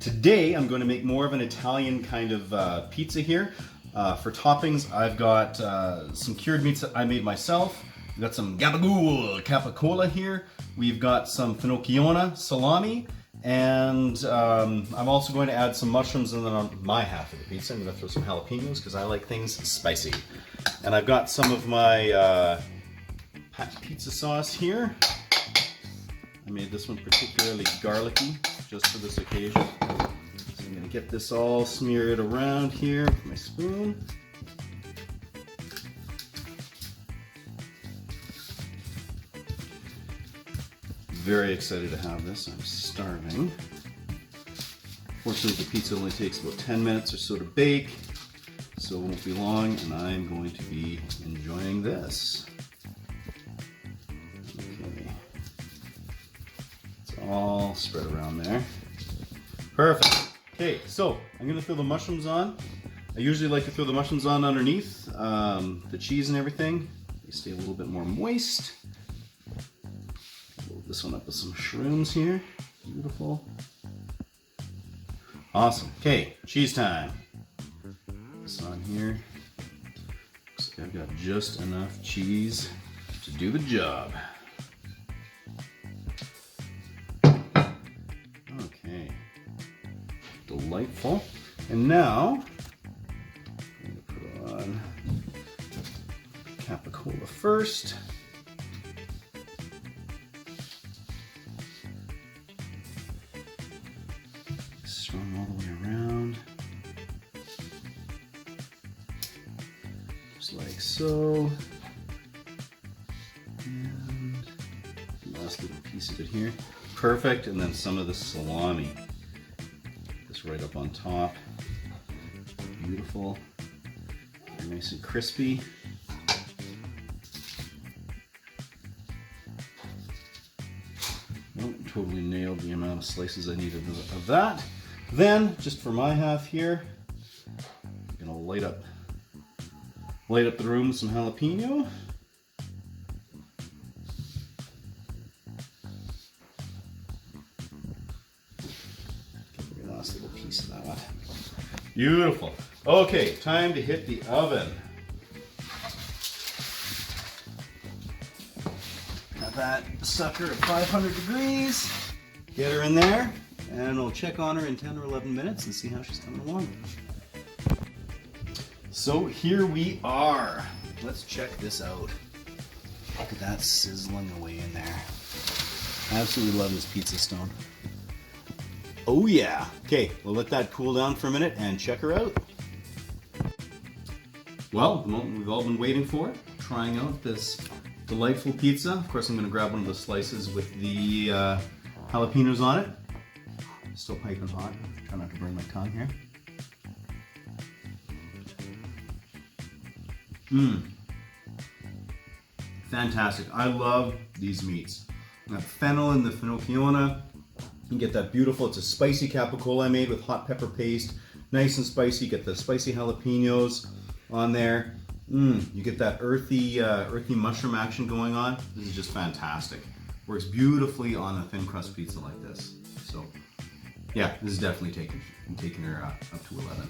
Today I'm going to make more of an Italian kind of pizza here. For toppings, I've got some cured meats that I made myself. We've got some capicola here. We've got some finochiona, salami, and I'm also going to add some mushrooms, and then on my half of the pizza I'm going to throw some jalapenos because I like things spicy. And I've got some of my pizza sauce here. I made this one particularly garlicky just for this occasion. So I'm going to get this all smeared around here with my spoon. Very excited to have this. I'm starving. Fortunately, the pizza only takes about 10 minutes or so to bake, so it won't be long, and I'm going to be enjoying this. Okay. It's all spread around there. Perfect. Okay, so I'm going to throw the mushrooms on. I usually like to throw the mushrooms on underneath the cheese and everything. They stay a little bit more moist. Load this one up with some shrooms here. Beautiful. Awesome. Okay, cheese time. This on here. Looks like I've got just enough cheese to do the job. Okay. Delightful. And now I'm going to put on capicola first. Strung all the way around. Just like so. And last little piece of it here. Perfect. And then some of the salami. Just right up on top. Beautiful. Nice and crispy. Nope, totally nailed the amount of slices I needed of that. Then, just for my half here, I'm gonna light up the room with some jalapeno. Get the last little piece of that. Beautiful. Okay, time to hit the oven. Got that sucker at 500 degrees. Get her in there. And we'll check on her in 10 or 11 minutes and see how she's coming along. So here we are. Let's check this out. Look at that sizzling away in there. Absolutely love this pizza stone. Oh yeah. Okay, we'll let that cool down for a minute and check her out. Well, the moment we've all been waiting for, trying out this delightful pizza. Of course, I'm going to grab one of the slices with the jalapenos on it. Still piping hot. Try not to burn my tongue here. Fantastic. I love these meats. That fennel and the finochiona. You get that beautiful, it's a spicy capicola I made with hot pepper paste. Nice and spicy. You get the spicy jalapenos on there. You get that earthy mushroom action going on. This is just fantastic. Works beautifully on a thin crust pizza like this. So yeah, this is definitely taking her up to 11.